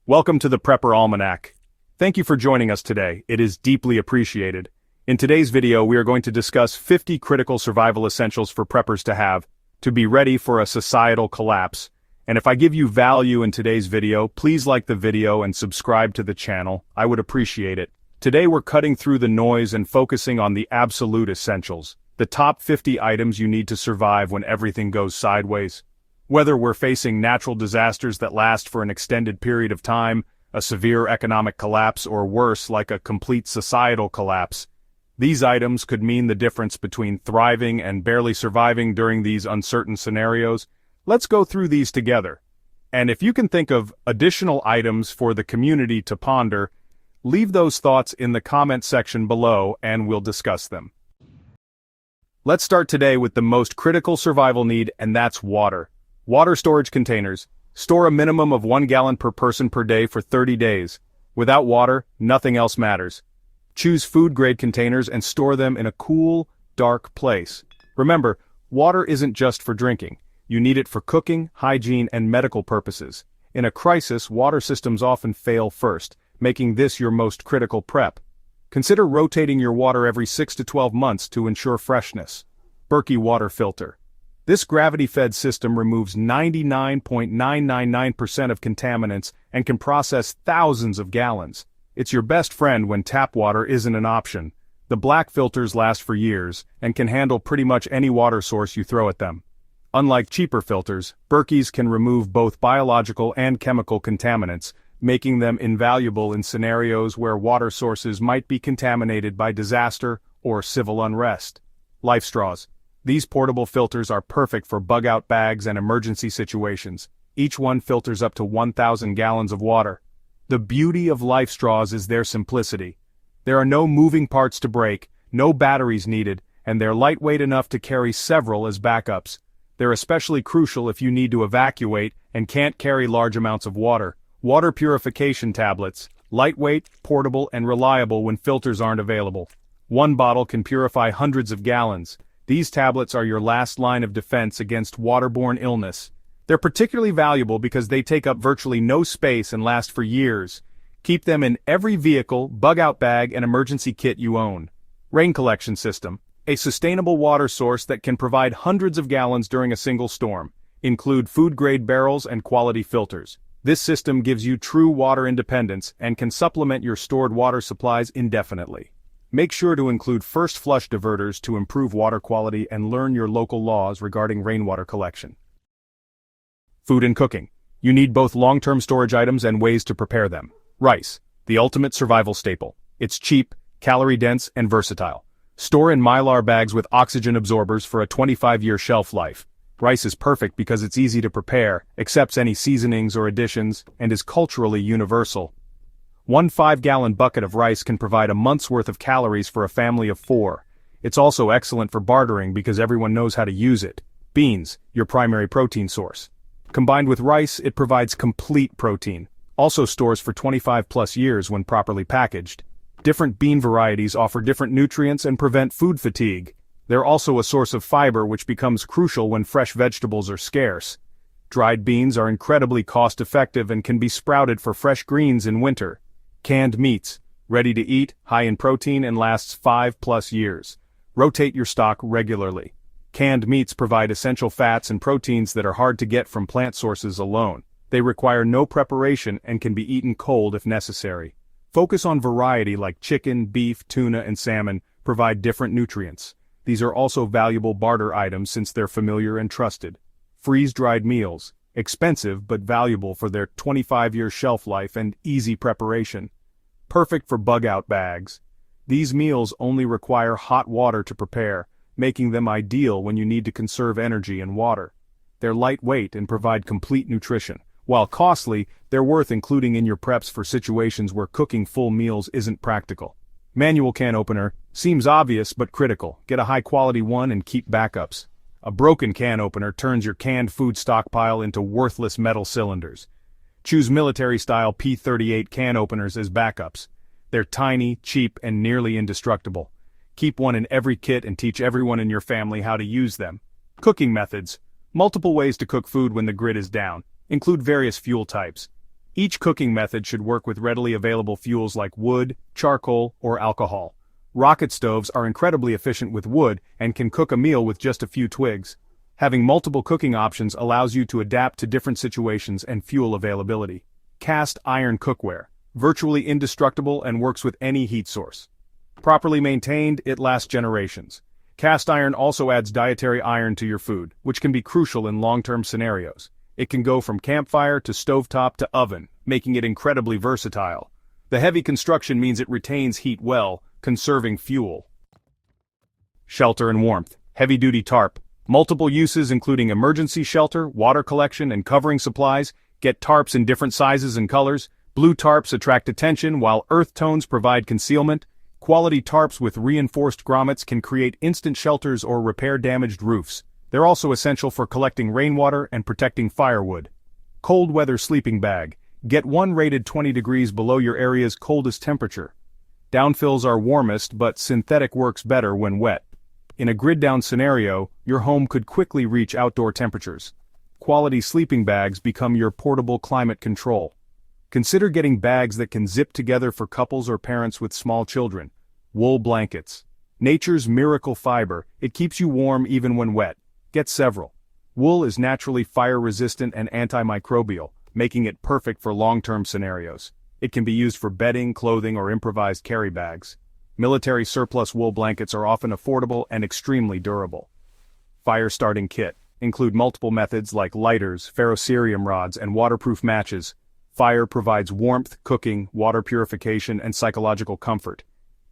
Welcome to the Prepper Almanac. Thank you for joining us today. It is deeply appreciated. In today's video, we are going to discuss 50 critical survival essentials for preppers to have to be ready for a societal collapse. And if I give you value in today's video, please like the video and subscribe to the channel. I would appreciate it. Today we're cutting through the noise and focusing on the absolute essentials, the top 50 items you need to survive when everything goes sideways. Whether we're facing natural disasters that last for an extended period of time, a severe economic collapse, or worse, like a complete societal collapse, these items could mean the difference between thriving and barely surviving during these uncertain scenarios. Let's go through these together. And if you can think of additional items for the community to ponder, leave those thoughts in the comment section below and we'll discuss them. Let's start today with the most critical survival need, and that's water. Water storage containers. Store a minimum of 1 gallon per person per day for 30 days. Without water, nothing else matters. Choose food-grade containers and store them in a cool, dark place. Remember, water isn't just for drinking. You need it for cooking, hygiene, and medical purposes. In a crisis, water systems often fail first, making this your most critical prep. Consider rotating your water every 6 to 12 months to ensure freshness. Berkey water filter. This gravity-fed system removes 99.999% of contaminants and can process thousands of gallons. It's your best friend when tap water isn't an option. The black filters last for years and can handle pretty much any water source you throw at them. Unlike cheaper filters, Berkeys can remove both biological and chemical contaminants, making them invaluable in scenarios where water sources might be contaminated by disaster or civil unrest. Life straws. These portable filters are perfect for bug-out bags and emergency situations. Each one filters up to 1,000 gallons of water. The beauty of life straws is their simplicity. There are no moving parts to break, no batteries needed, and they're lightweight enough to carry several as backups. They're especially crucial if you need to evacuate and can't carry large amounts of water. Water purification tablets. Lightweight, portable, and reliable when filters aren't available. One bottle can purify hundreds of gallons. These tablets are your last line of defense against waterborne illness. They're particularly valuable because they take up virtually no space and last for years. Keep them in every vehicle, bug-out bag, and emergency kit you own. Rain collection system. A sustainable water source that can provide hundreds of gallons during a single storm. Include food-grade barrels and quality filters. This system gives you true water independence and can supplement your stored water supplies indefinitely. Make sure to include first flush diverters to improve water quality and learn your local laws regarding rainwater collection. Food and cooking. You need both long-term storage items and ways to prepare them. Rice, the ultimate survival staple. It's cheap, calorie-dense, and versatile. Store in Mylar bags with oxygen absorbers for a 25-year shelf life. Rice is perfect because it's easy to prepare, accepts any seasonings or additions, and is culturally universal. One 5-gallon bucket of rice can provide a month's worth of calories for a family of 4. It's also excellent for bartering because everyone knows how to use it. Beans, your primary protein source. Combined with rice, it provides complete protein. Also stores for 25+ years when properly packaged. Different bean varieties offer different nutrients and prevent food fatigue. They're also a source of fiber which becomes crucial when fresh vegetables are scarce. Dried beans are incredibly cost-effective and can be sprouted for fresh greens in winter. Canned meats, ready to eat, high in protein, and lasts 5+ years. Rotate your stock regularly. Canned meats provide essential fats and proteins that are hard to get from plant sources alone. They require no preparation and can be eaten cold if necessary. Focus on variety like chicken, beef, tuna, and salmon provide different nutrients. These are also valuable barter items since they're familiar and trusted. Freeze-dried meals, expensive but valuable for their 25-year shelf life and easy preparation. Perfect for bug-out bags. These meals only require hot water to prepare, making them ideal when you need to conserve energy and water. They're lightweight and provide complete nutrition. While costly, they're worth including in your preps for situations where cooking full meals isn't practical. Manual can opener. Seems obvious but critical. Get a high-quality one and keep backups. A broken can opener turns your canned food stockpile into worthless metal cylinders. Choose military-style P38 can openers as backups. They're tiny, cheap, and nearly indestructible. Keep one in every kit and teach everyone in your family how to use them. Cooking methods. Multiple ways to cook food when the grid is down. Include various fuel types. Each cooking method should work with readily available fuels like wood, charcoal, or alcohol. Rocket stoves are incredibly efficient with wood and can cook a meal with just a few twigs. Having multiple cooking options allows you to adapt to different situations and fuel availability. Cast iron cookware. Virtually indestructible and works with any heat source. Properly maintained, it lasts generations. Cast iron also adds dietary iron to your food, which can be crucial in long-term scenarios. It can go from campfire to stovetop to oven, making it incredibly versatile. The heavy construction means it retains heat well, conserving fuel. Shelter and warmth. Heavy-duty tarp. Multiple uses including emergency shelter, water collection, and covering supplies. Get tarps in different sizes and colors. Blue tarps attract attention while earth tones provide concealment. Quality tarps with reinforced grommets can create instant shelters or repair damaged roofs. They're also essential for collecting rainwater and protecting firewood. Cold weather sleeping bag. Get one rated 20 degrees below your area's coldest temperature. Downfills are warmest, but synthetic works better when wet. In a grid-down scenario, your home could quickly reach outdoor temperatures. Quality sleeping bags become your portable climate control. Consider getting bags that can zip together for couples or parents with small children. Wool blankets. Nature's miracle fiber, it keeps you warm even when wet. Get several. Wool is naturally fire-resistant and antimicrobial, making it perfect for long-term scenarios. It can be used for bedding, clothing, or improvised carry bags. Military surplus wool blankets are often affordable and extremely durable. Fire starting kit. Include multiple methods like lighters, ferrocerium rods, and waterproof matches. Fire provides warmth, cooking, water purification, and psychological comfort.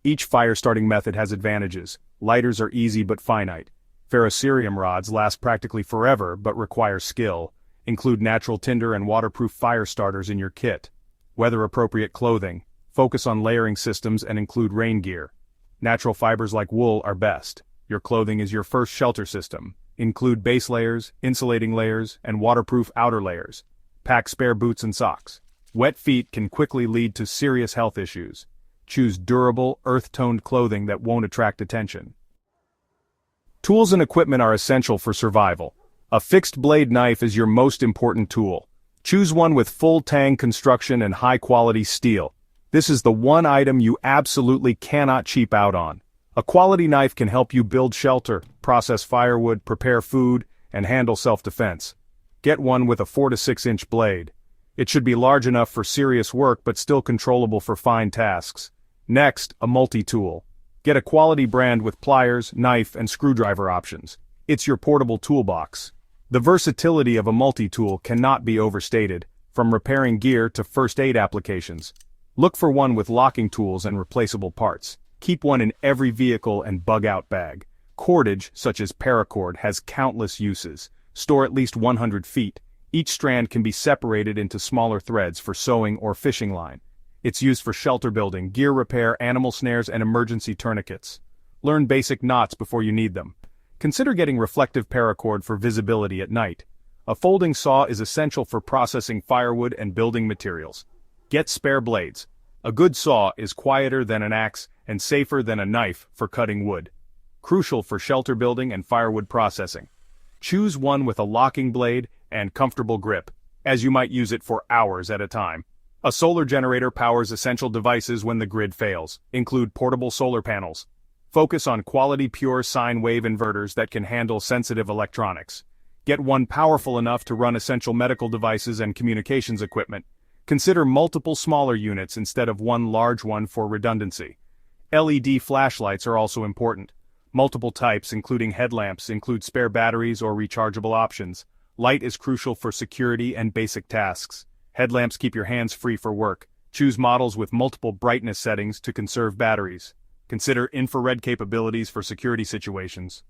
Each fire-starting method has advantages. Lighters are easy but finite. Ferrocerium rods last practically forever but require skill. Include natural tinder and waterproof fire starters in your kit. Weather-appropriate clothing. Focus on layering systems and include rain gear. Natural fibers like wool are best. Your clothing is your first shelter system. Include base layers, insulating layers, and waterproof outer layers. Pack spare boots and socks. Wet feet can quickly lead to serious health issues. Choose durable, earth-toned clothing that won't attract attention. Tools and equipment are essential for survival. A fixed-blade knife is your most important tool. Choose one with full tang construction and high-quality steel. This is the one item you absolutely cannot cheap out on. A quality knife can help you build shelter, process firewood, prepare food, and handle self-defense. Get one with a 4 to 6 inch blade. It should be large enough for serious work but still controllable for fine tasks. Next, a multi-tool. Get a quality brand with pliers, knife, and screwdriver options. It's your portable toolbox. The versatility of a multi-tool cannot be overstated, from repairing gear to first aid applications. Look for one with locking tools and replaceable parts. Keep one in every vehicle and bug-out bag. Cordage, such as paracord, has countless uses. Store at least 100 feet. Each strand can be separated into smaller threads for sewing or fishing line. It's used for shelter building, gear repair, animal snares, and emergency tourniquets. Learn basic knots before you need them. Consider getting reflective paracord for visibility at night. A folding saw is essential for processing firewood and building materials. Get spare blades. A good saw is quieter than an axe and safer than a knife for cutting wood. Crucial for shelter building and firewood processing. Choose one with a locking blade and comfortable grip, as you might use it for hours at a time. A solar generator powers essential devices when the grid fails. Include portable solar panels. Focus on quality pure sine wave inverters that can handle sensitive electronics. Get one powerful enough to run essential medical devices and communications equipment. Consider multiple smaller units instead of one large one for redundancy. LED flashlights are also important. Multiple types, including headlamps, include spare batteries or rechargeable options. Light is crucial for security and basic tasks. Headlamps keep your hands free for work. Choose models with multiple brightness settings to conserve batteries. Consider infrared capabilities for security situations.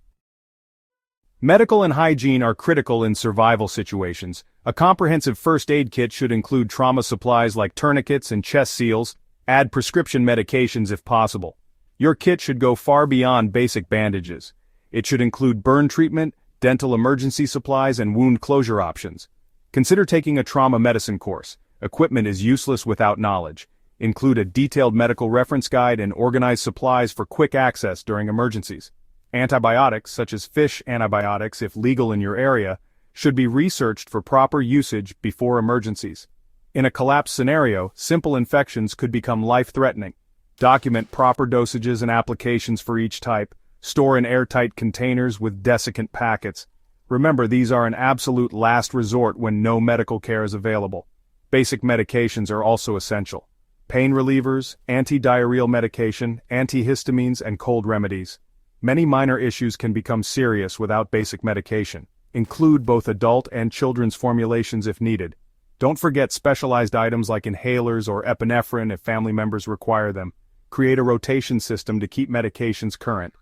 Medical and hygiene are critical in survival situations. A comprehensive first aid kit should include trauma supplies like tourniquets and chest seals. Add prescription medications if possible. Your kit should go far beyond basic bandages. It should include burn treatment, dental emergency supplies, and wound closure options. Consider taking a trauma medicine course. Equipment is useless without knowledge. Include a detailed medical reference guide and organized supplies for quick access during emergencies. Antibiotics, such as fish antibiotics if legal in your area, should be researched for proper usage before emergencies. In a collapse scenario, simple infections could become life-threatening. Document proper dosages and applications for each type. Store in airtight containers with desiccant packets. Remember, these are an absolute last resort when no medical care is available. Basic medications are also essential. Pain relievers, anti-diarrheal medication, antihistamines, and cold remedies. Many minor issues can become serious without basic medication. Include both adult and children's formulations if needed. Don't forget specialized items like inhalers or epinephrine if family members require them. Create a rotation system to keep medications current.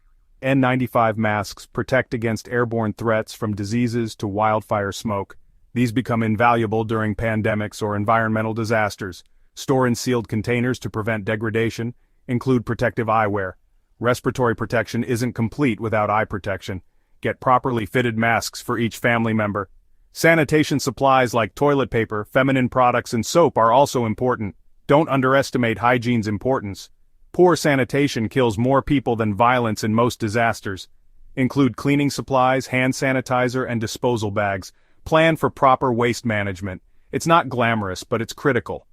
N95 masks protect against airborne threats from diseases to wildfire smoke. These become invaluable during pandemics or environmental disasters. Store in sealed containers to prevent degradation. Include protective eyewear. Respiratory protection isn't complete without eye protection. Get properly fitted masks for each family member. Sanitation supplies like toilet paper, feminine products, and soap are also important. Don't underestimate hygiene's importance. Poor sanitation kills more people than violence in most disasters. Include cleaning supplies, hand sanitizer, and disposal bags. Plan for proper waste management. It's not glamorous, but it's critical.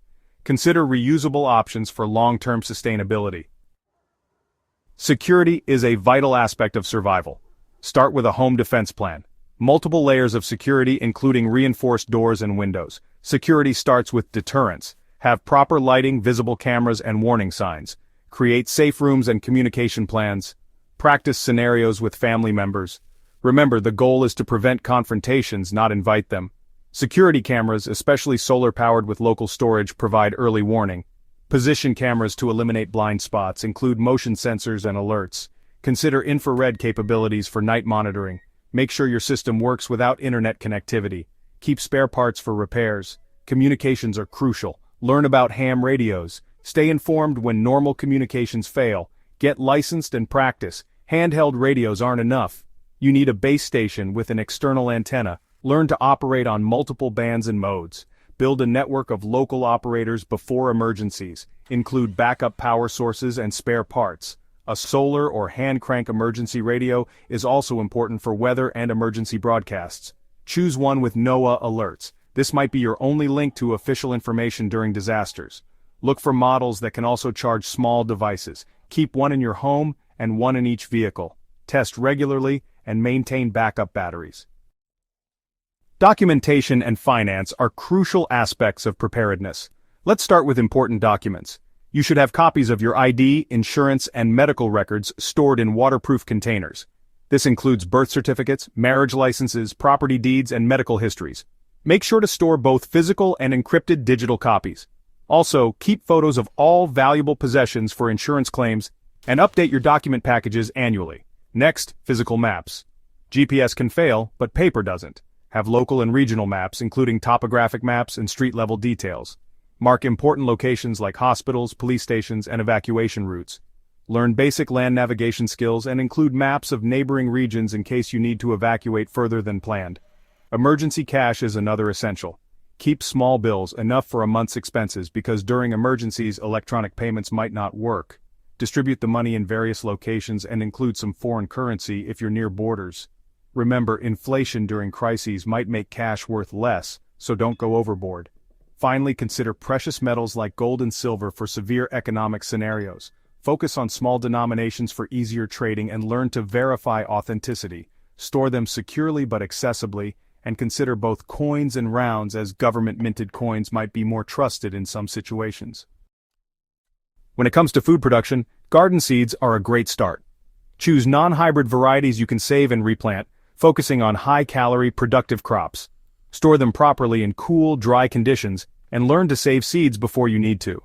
Consider reusable options for long-term sustainability. Security is a vital aspect of survival. Start with a home defense plan. Multiple layers of security including reinforced doors and windows. Security starts with deterrence. Have proper lighting, visible cameras, and warning signs. Create safe rooms and communication plans. Practice scenarios with family members. Remember, the goal is to prevent confrontations, not invite them. Security cameras, especially solar-powered with local storage, provide early warning. Position cameras to eliminate blind spots include motion sensors and alerts. Consider infrared capabilities for night monitoring. Make sure your system works without internet connectivity. Keep spare parts for repairs. Communications are crucial. Learn about ham radios. Stay informed when normal communications fail. Get licensed and practice. Handheld radios aren't enough. You need a base station with an external antenna. Learn to operate on multiple bands and modes. Build a network of local operators before emergencies. Include backup power sources and spare parts. A solar or hand crank emergency radio is also important for weather and emergency broadcasts. Choose one with NOAA alerts. This might be your only link to official information during disasters. Look for models that can also charge small devices. Keep one in your home and one in each vehicle. Test regularly and maintain backup batteries. Documentation and finance are crucial aspects of preparedness. Let's start with important documents. You should have copies of your ID, insurance, and medical records stored in waterproof containers. This includes birth certificates, marriage licenses, property deeds, and medical histories. Make sure to store both physical and encrypted digital copies. Also, keep photos of all valuable possessions for insurance claims and update your document packages annually. Next, physical maps. GPS can fail, but paper doesn't. Have local and regional maps, including topographic maps and street-level details. Mark important locations like hospitals, police stations, and evacuation routes. Learn basic land navigation skills and include maps of neighboring regions in case you need to evacuate further than planned. Emergency cash is another essential. Keep small bills, enough for a month's expenses, because during emergencies electronic payments might not work. Distribute the money in various locations and include some foreign currency if you're near borders. Remember, inflation during crises might make cash worth less, so don't go overboard. Finally, consider precious metals like gold and silver for severe economic scenarios. Focus on small denominations for easier trading and learn to verify authenticity. Store them securely but accessibly, and consider both coins and rounds, as government-minted coins might be more trusted in some situations. When it comes to food production, garden seeds are a great start. Choose non-hybrid varieties you can save and replant, focusing on high-calorie, productive crops. Store them properly in cool, dry conditions, and learn to save seeds before you need to.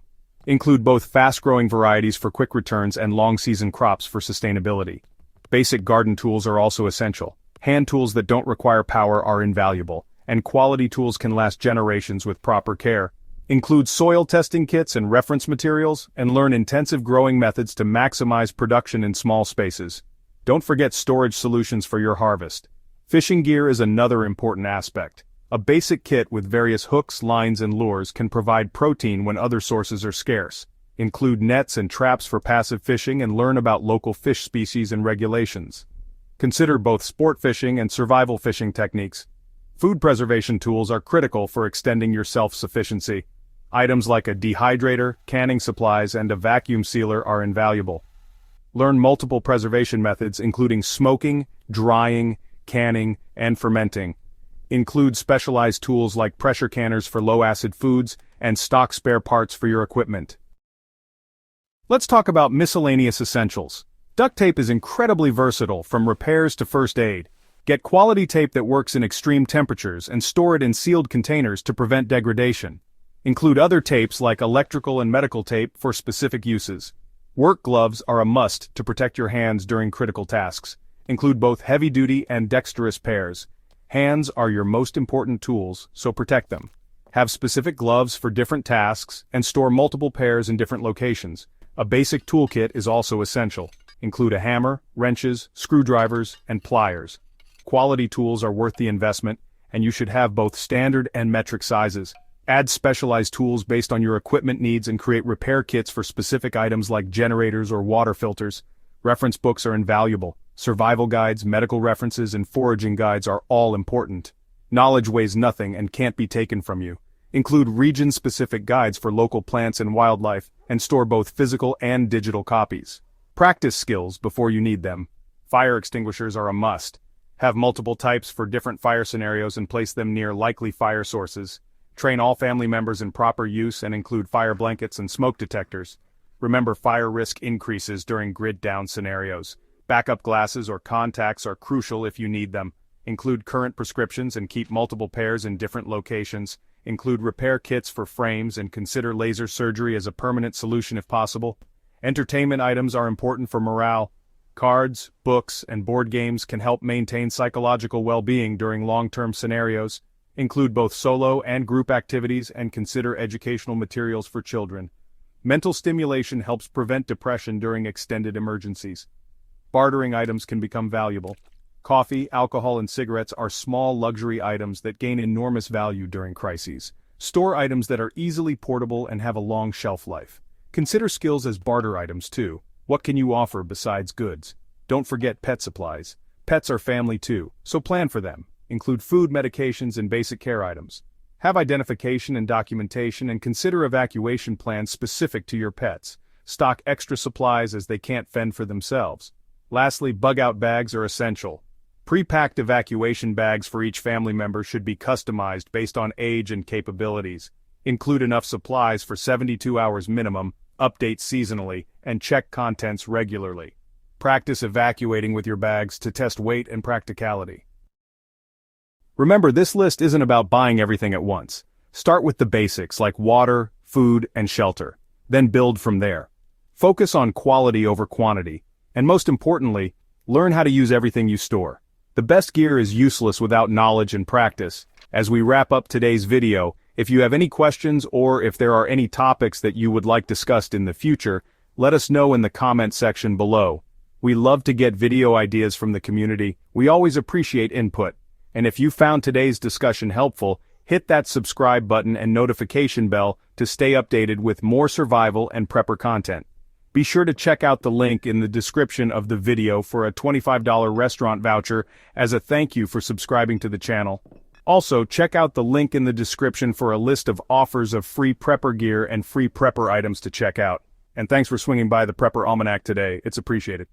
Include both fast-growing varieties for quick returns and long-season crops for sustainability. Basic garden tools are also essential. Hand tools that don't require power are invaluable, and quality tools can last generations with proper care. Include soil testing kits and reference materials, and learn intensive growing methods to maximize production in small spaces. Don't forget storage solutions for your harvest. Fishing gear is another important aspect. A basic kit with various hooks, lines, and lures can provide protein when other sources are scarce. Include nets and traps for passive fishing and learn about local fish species and regulations. Consider both sport fishing and survival fishing techniques. Food preservation tools are critical for extending your self-sufficiency. Items like a dehydrator, canning supplies, and a vacuum sealer are invaluable. Learn multiple preservation methods including smoking, drying, canning, and fermenting. Include specialized tools like pressure canners for low-acid foods and stock spare parts for your equipment. Let's talk about miscellaneous essentials. Duct tape is incredibly versatile, from repairs to first aid. Get quality tape that works in extreme temperatures and store it in sealed containers to prevent degradation. Include other tapes like electrical and medical tape for specific uses. Work gloves are a must to protect your hands during critical tasks. Include both heavy-duty and dexterous pairs. Hands are your most important tools, so protect them. Have specific gloves for different tasks and store multiple pairs in different locations. A basic toolkit is also essential. Include a hammer, wrenches, screwdrivers, and pliers. Quality tools are worth the investment, and you should have both standard and metric sizes. Add specialized tools based on your equipment needs and create repair kits for specific items like generators or water filters. Reference books are invaluable. Survival guides, medical references, and foraging guides are all important. Knowledge weighs nothing and can't be taken from you. Include region-specific guides for local plants and wildlife, and store both physical and digital copies. Practice skills before you need them. Fire extinguishers are a must. Have multiple types for different fire scenarios and place them near likely fire sources. Train all family members in proper use and include fire blankets and smoke detectors. Remember, fire risk increases during grid-down scenarios. Backup glasses or contacts are crucial if you need them. Include current prescriptions and keep multiple pairs in different locations. Include repair kits for frames and consider laser surgery as a permanent solution if possible. Entertainment items are important for morale. Cards, books, and board games can help maintain psychological well-being during long-term scenarios. Include both solo and group activities and consider educational materials for children. Mental stimulation helps prevent depression during extended emergencies. Bartering items can become valuable. Coffee, alcohol, and cigarettes are small luxury items that gain enormous value during crises. Store items that are easily portable and have a long shelf life. Consider skills as barter items too. What can you offer besides goods? Don't forget pet supplies. Pets are family too, so plan for them. Include food, medications, and basic care items. Have identification and documentation and consider evacuation plans specific to your pets. Stock extra supplies as they can't fend for themselves. Lastly, bug-out bags are essential. Pre-packed evacuation bags for each family member should be customized based on age and capabilities. Include enough supplies for 72 hours minimum, update seasonally, and check contents regularly. Practice evacuating with your bags to test weight and practicality. Remember, this list isn't about buying everything at once. Start with the basics like water, food, and shelter. Then build from there. Focus on quality over quantity. And most importantly, learn how to use everything you store. The best gear is useless without knowledge and practice. As we wrap up today's video, if you have any questions or if there are any topics that you would like discussed in the future, let us know in the comment section below. We love to get video ideas from the community. We always appreciate input. And if you found today's discussion helpful, hit that subscribe button and notification bell to stay updated with more survival and prepper content. Be sure to check out the link in the description of the video for a $25 restaurant voucher as a thank you for subscribing to the channel. Also, check out the link in the description for a list of offers of free prepper gear and free prepper items to check out. And thanks for swinging by the Prepper Almanac today. It's appreciated.